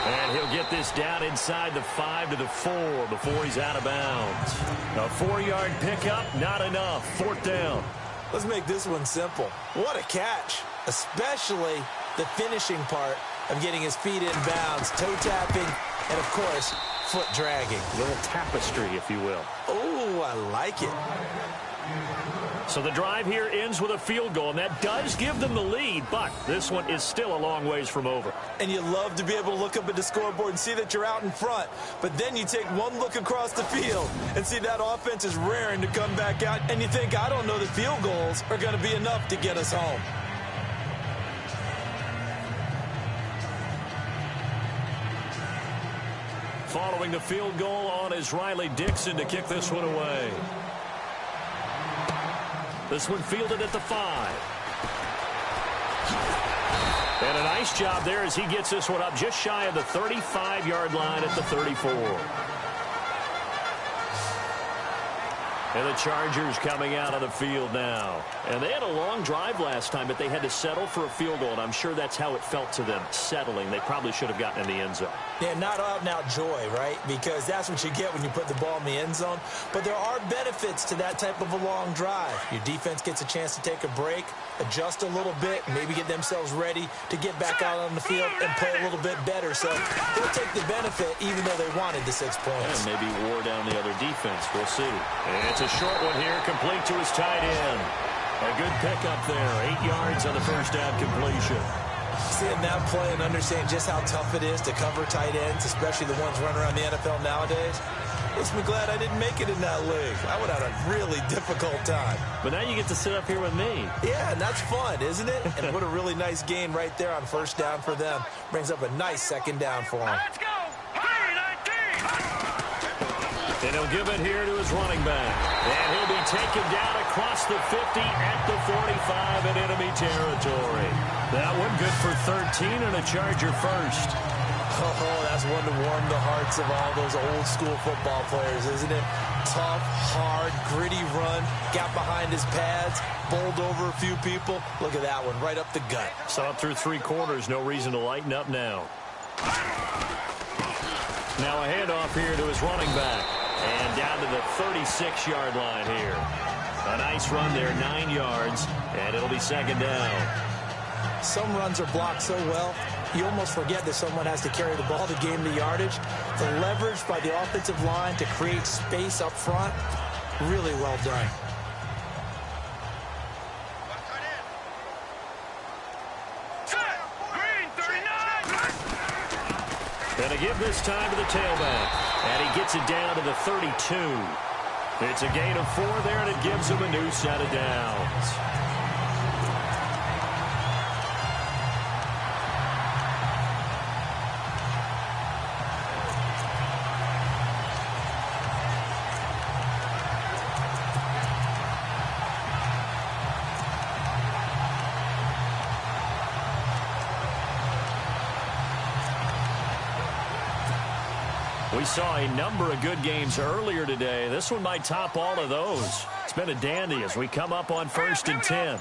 And he'll get this down inside the 5 to the 4 before he's out of bounds. A 4-yard pickup, not enough. 4th down. Let's make this one simple. What a catch, especially the finishing part of getting his feet in bounds, toe tapping, and, of course, foot dragging. A little tapestry, if you will. Oh, I like it. So the drive here ends with a field goal, and that does give them the lead, but this one is still a long ways from over. And you love to be able to look up at the scoreboard and see that you're out in front, but then you take one look across the field and see that offense is raring to come back out, and you think, I don't know that field goals are going to be enough to get us home. Following the field goal on is Riley Dixon to kick this one away. This one fielded at the 5. And a nice job there as he gets this one up just shy of the 35-yard line at the 34. And the Chargers coming out of the field now. And they had a long drive last time, but they had to settle for a field goal, and I'm sure that's how it felt to them, settling. They probably should have gotten in the end zone. Yeah, not out-and-out joy, right? Because that's what you get when you put the ball in the end zone. But there are benefits to that type of a long drive. Your defense gets a chance to take a break, adjust a little bit, maybe get themselves ready to get back out on the field and play a little bit better. So they'll take the benefit even though they wanted the 6 points. And maybe wore down the other defense. We'll see. And it's a short one here, complete to his tight end. A good pickup there, 8 yards on the first down completion. Seeing that play and understanding just how tough it is to cover tight ends, especially the ones running around the NFL nowadays, makes me glad I didn't make it in that league. I would have had a really difficult time. But now you get to sit up here with me. Yeah, and that's fun, isn't it? And what a really nice gain right there on first down for them. Brings up a nice second down for them. Let's go. 3-19. And he'll give it here to his running back. And he'll be taken down across the 50 at the 45 in enemy territory. That one good for 13 and a Charger first. Oh, that's one to warm the hearts of all those old school football players, isn't it? Tough, hard, gritty run, got behind his pads, bowled over a few people. Look at that one, right up the gut. Saw it through 3 quarters, no reason to lighten up now. Now a handoff here to his running back. And down to the 36-yard line here. A nice run there, 9 yards, and it'll be second down. Some runs are blocked so well, you almost forget that someone has to carry the ball to gain the yardage. The leverage by the offensive line to create space up front, really well done. Set. Green 39. And to give this time to the tailback. And he gets it down to the 32. It's a gain of 4 there, and it gives him a new set of downs. We saw a number of good games earlier today. This one might top all of those. It's been a dandy as we come up on 1st and 10. And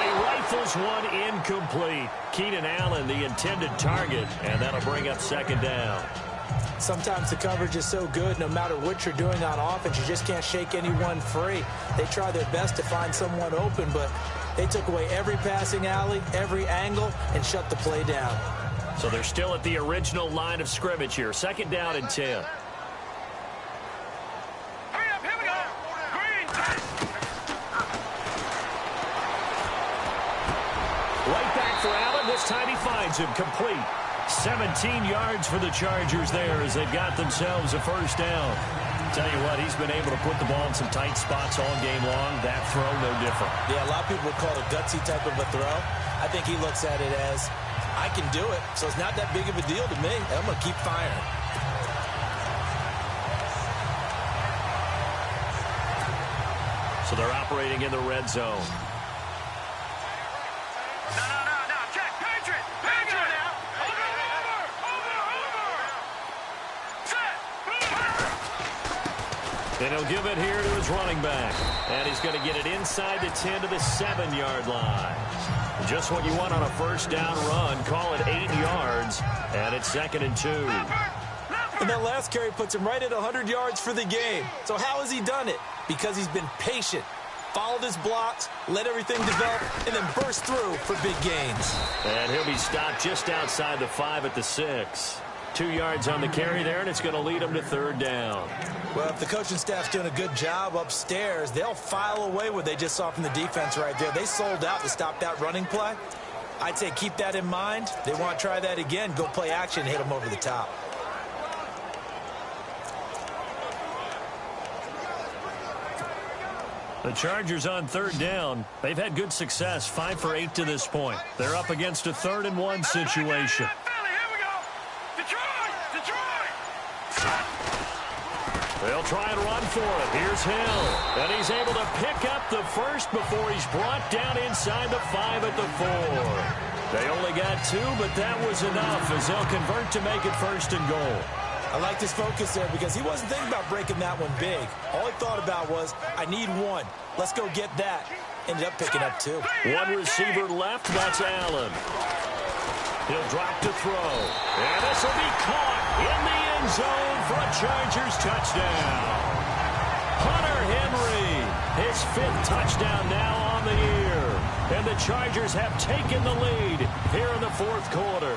he rifles one incomplete. Keenan Allen, the intended target, and that'll bring up second down. Sometimes the coverage is so good, no matter what you're doing on offense, you just can't shake anyone free. They try their best to find someone open, but they took away every passing alley, every angle, and shut the play down. So they're still at the original line of scrimmage here. Second down and 10. Hurry up, here we go. Green. Right back for Allen. This time he finds him complete. 17 yards for the Chargers there as they've got themselves a first down. Tell you what, he's been able to put the ball in some tight spots all game long. That throw, no different. Yeah, a lot of people would call it a gutsy type of a throw. I think he looks at it as, I can do it, so it's not that big of a deal to me. I'm going to keep firing. So they're operating in the red zone. No. Check. Patriot. Now. Over. Set. And he'll give it here to his running back. And he's going to get it inside the 10 to the 7-yard line. Just what you want on a first down run. Call it 8 yards. And it's 2nd and 2. And that last carry puts him right at 100 yards for the game. So how has he done it? Because he's been patient, followed his blocks, let everything develop, and then burst through for big gains. And he'll be stopped just outside the 5 at the 6. 2 yards on the carry there, and it's going to lead him to 3rd down. Well, if the coaching staff's doing a good job upstairs, they'll file away what they just saw from the defense right there. They sold out to stop that running play. I'd say keep that in mind. They want to try that again, go play action, hit them over the top. The Chargers on 3rd down. They've had good success, 5 for 8 to this point. They're up against a 3rd and 1 situation. They'll try and run for it. Here's Hill. And he's able to pick up the first before he's brought down inside the 5 at the 4. They only got 2, but that was enough as they'll convert to make it 1st and goal. I like his focus there because he wasn't thinking about breaking that one big. All he thought about was, I need 1. Let's go get that. Ended up picking up 2. 1 receiver left. That's Allen. He'll drop to throw. And this will be caught in the end zone for a Chargers touchdown. Hunter Henry, his 5th touchdown now on the year. And the Chargers have taken the lead here in the 4th quarter.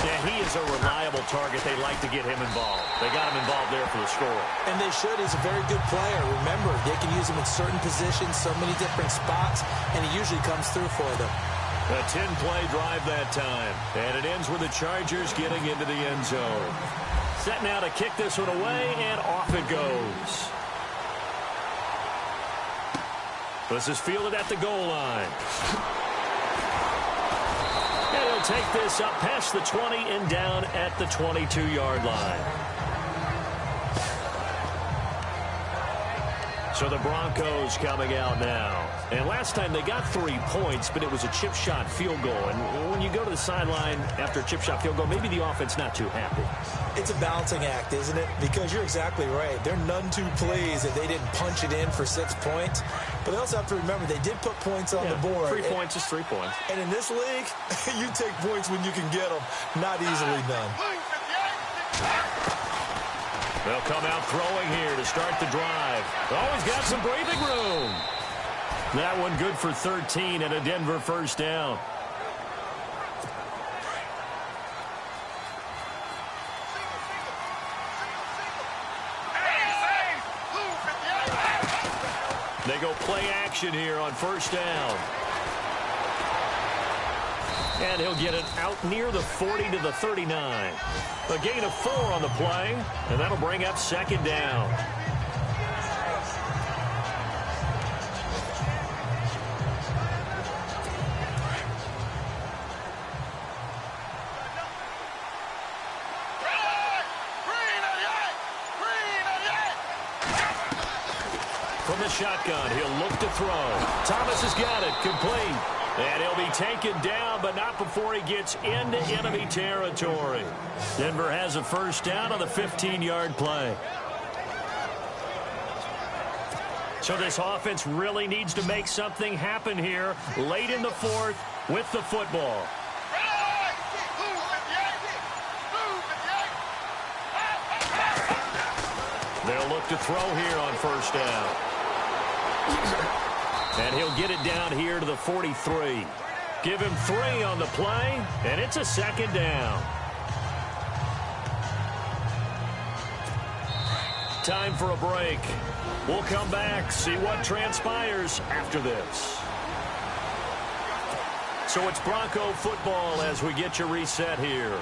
Yeah, he is a reliable target. They like to get him involved. They got him involved there for the score. And they should. He's a very good player. Remember, they can use him in certain positions, so many different spots, and he usually comes through for them. A 10-play drive that time. And it ends with the Chargers getting into the end zone. Set now to kick this one away, and off it goes. This is fielded at the goal line. And he'll take this up past the 20 and down at the 22-yard line. So the Broncos coming out now. And last time they got 3 points, but it was a chip shot field goal. And when you go to the sideline after a chip shot field goal, maybe the offense not too happy. It's a balancing act, isn't it? Because you're exactly right. They're none too pleased that they didn't punch it in for 6 points. But they also have to remember they did put points on the board. 3 points is 3 points. And in this league, you take points when you can get them. Not easily done. They'll come out throwing here to start the drive. Oh, he's got some breathing room. That one good for 13 and a Denver 1st down. They go play action here on 1st down. And he'll get it out near the 40 to the 39. A gain of 4 on the play, and that'll bring up 2nd down. From the shotgun, he'll look to throw. Thomas has got it, complete. And he'll be taken down, but not before he gets into enemy territory. Denver has a 1st down on the 15-yard play. So this offense really needs to make something happen here late in the 4th with the football. They'll look to throw here on 1st down. And he'll get it down here to the 43. Give him 3 on the play, and it's a 2nd down. Time for a break. We'll come back, see what transpires after this. So it's Bronco football as we get you reset here.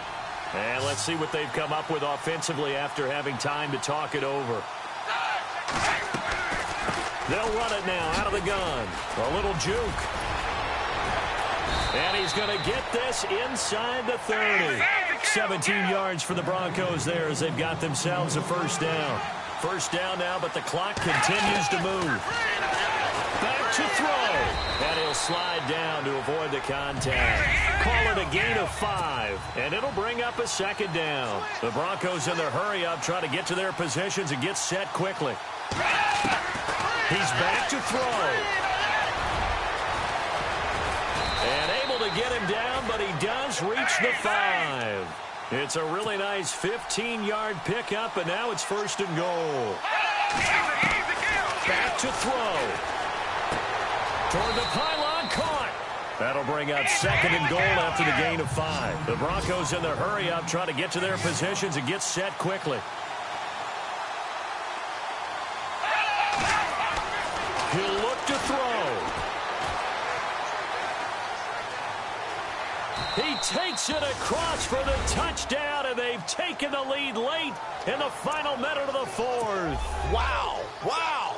And let's see what they've come up with offensively after having time to talk it over. They'll run it now out of the gun. A little juke. And he's going to get this inside the 30. 17 yards for the Broncos there as they've got themselves a 1st down. 1st down now, but the clock continues to move. Back to throw. And he'll slide down to avoid the contact. Call it a gain of 5, and it'll bring up a 2nd down. The Broncos in their hurry-up try to get to their positions and get set quickly. He's back to throw. And able to get him down, but he does reach the 5. It's a really nice 15-yard pickup, and now it's 1st and goal. Back to throw. Toward the pylon, caught. That'll bring up 2nd and goal after the gain of 5. The Broncos in the hurry-up trying to get to their positions and get set quickly. He'll look to throw. He takes it across for the touchdown, and they've taken the lead late in the final minute of the 4th. Wow. Wow.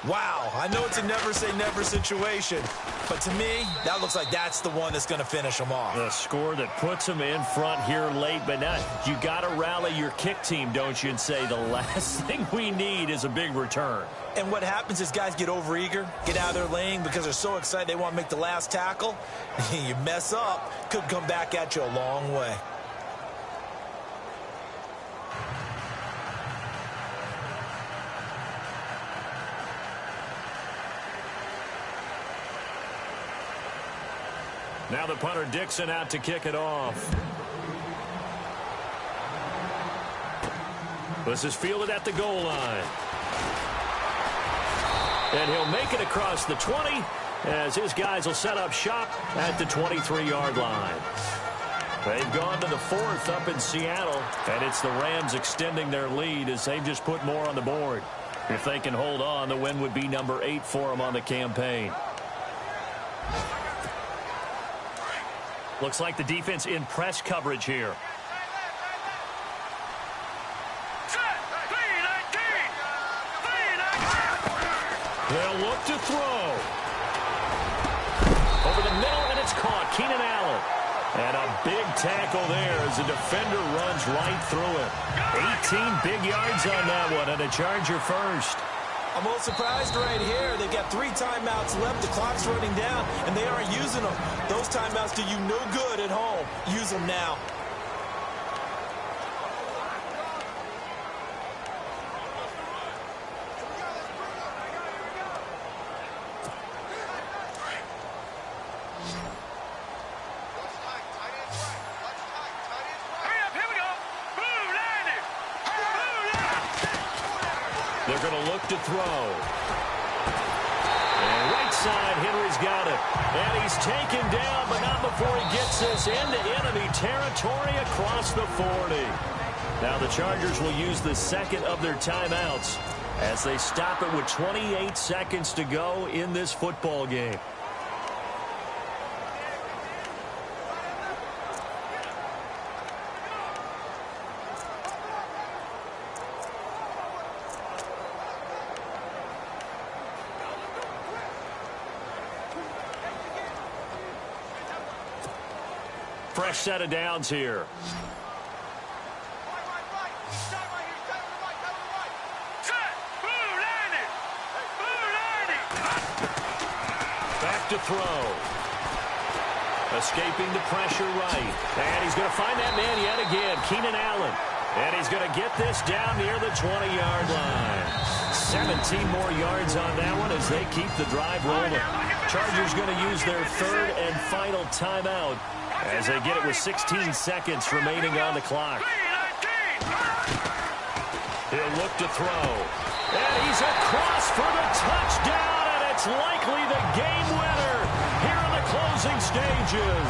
Wow. I know it's a never-say-never situation, but to me, that looks like that's the one that's going to finish them off. The score that puts them in front here late, but now you got to rally your kick team, don't you, and say the last thing we need is a big return. And what happens is guys get overeager, get out of their lane because they're so excited they want to make the last tackle. You mess up, could come back at you a long way. Now the punter Dixon out to kick it off. This is fielded at the goal line. And he'll make it across the 20 as his guys will set up shop at the 23-yard line. They've gone to the 4th up in Seattle, and it's the Rams extending their lead as they've just put more on the board. If they can hold on, the win would be number 8 for them on the campaign. Looks like the defense in press coverage here. They'll look to throw. Over the middle, and it's caught. Keenan Allen. And a big tackle there as the defender runs right through him. 18 big yards on that one, and a Charger first. I'm a little surprised right here. They've got 3 timeouts left. The clock's running down, and they aren't using them. Those timeouts do you no good at home. Use them now. They're going to look to throw. And right side, Henry's got it. And he's taken down, but not before he gets this into enemy territory across the 40. Now the Chargers will use the 2nd of their timeouts as they stop it with 28 seconds to go in this football game. Fresh set of downs here. Back to throw. Escaping the pressure right. And he's going to find that man yet again, Keenan Allen. And he's going to get this down near the 20-yard line. 17 more yards on that one as they keep the drive rolling. Chargers going to use their 3rd and final timeout as they get it with 16 seconds remaining on the clock. He'll look to throw. And he's across for the touchdown, and it's likely the game winner here in the closing stages.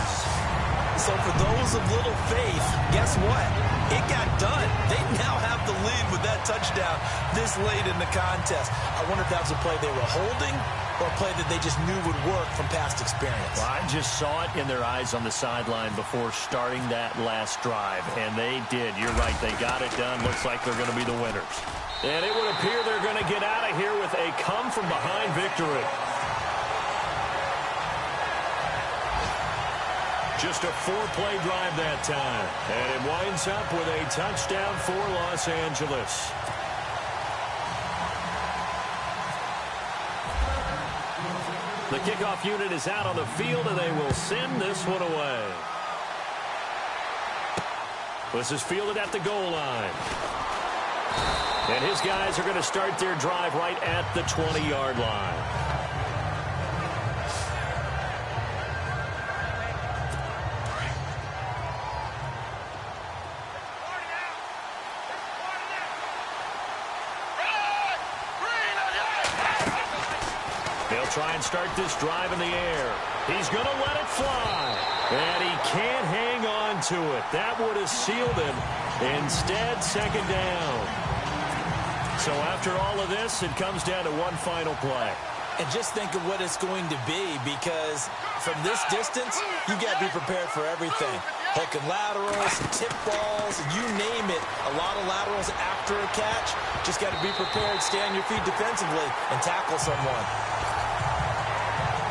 So for those of little faith, guess what? It got done. They now have the lead with that touchdown this late in the contest. I wonder if that was a play they were holding or a play that they just knew would work from past experience. Well, I just saw it in their eyes on the sideline before starting that last drive, and they did. You're right. They got it done. Looks like they're going to be the winners. And it would appear they're going to get out of here with a come-from-behind victory. Just a 4-play drive that time. And it winds up with a touchdown for Los Angeles. The kickoff unit is out on the field, and they will send this one away. This is fielded at the goal line. And his guys are going to start their drive right at the 20-yard line. try and start this drive in the air. He's going to let it fly. And he can't hang on to it. That would have sealed him. Instead, second down. So after all of this, it comes down to one final play. And just think of what it's going to be, because from this distance, you got to be prepared for everything. Hook and laterals, tip balls, you name it. A lot of laterals after a catch. Just got to be prepared, stay on your feet defensively, and tackle someone.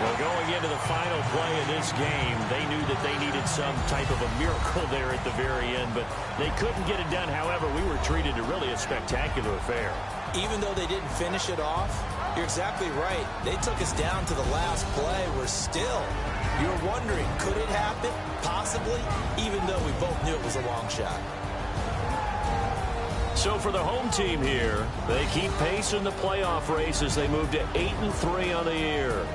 Well, going into the final play of this game, they knew that they needed some type of a miracle there at the very end, but they couldn't get it done. However, we were treated to really a spectacular affair. Even though they didn't finish it off, you're exactly right. They took us down to the last play. You're wondering, could it happen? Possibly, even though we both knew it was a long shot. So for the home team here, they keep pace in the playoff race as they move to 8-3 on the year.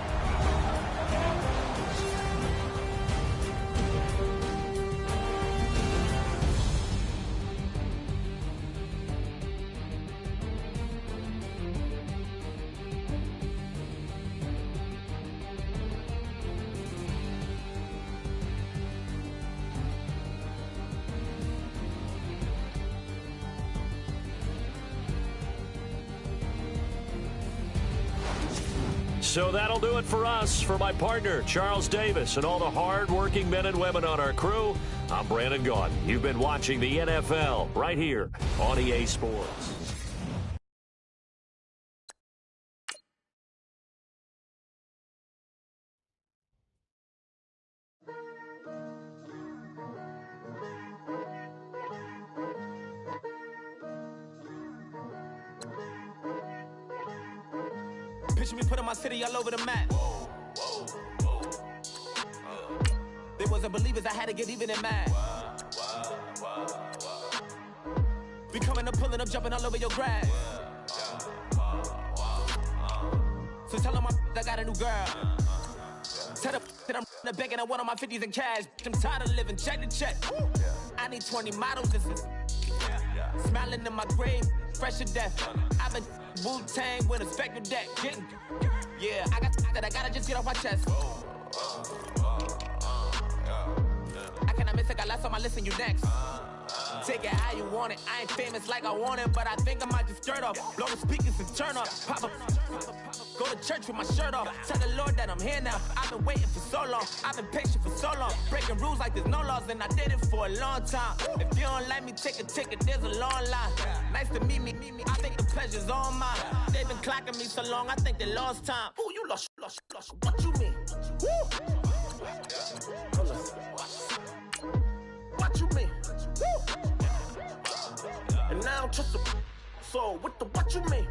So that'll do it for us. For my partner, Charles Davis, and all the hard-working men and women on our crew, I'm Brandon Gaudin. You've been watching the NFL right here on EA Sports. Picture me putting my city all over the map. They wasn't believers, I had to get even in mad. We coming up, pulling up, jumping all over your grass. So tell them I got a new girl. Tell them that I'm in the bank and I want all my 50s in cash. I'm tired of living check to check. I need 20 models. This is smiling in my grave, fresh to death. I've been Wu-Tang with a spectral deck. Yeah, I gotta just get off my chest. I cannot miss it, got last on my list and you next. Take it how you want it. I ain't famous like I want it, but I think I might just skirt off. Blow the speakers and turn up. Pop up. Go to church with my shirt off. Tell the Lord that I'm here now. I've been waiting for so long. I've been patient for so long. Breaking rules like there's no laws, and I did it for a long time. If you don't like me, take a ticket. There's a long line. Nice to meet me. I think the pleasure's all mine. They've been clocking me so long, I think they lost time. Ooh, you lost. What you mean? Woo! What you mean? Woo! And now I don't trust the so what you mean?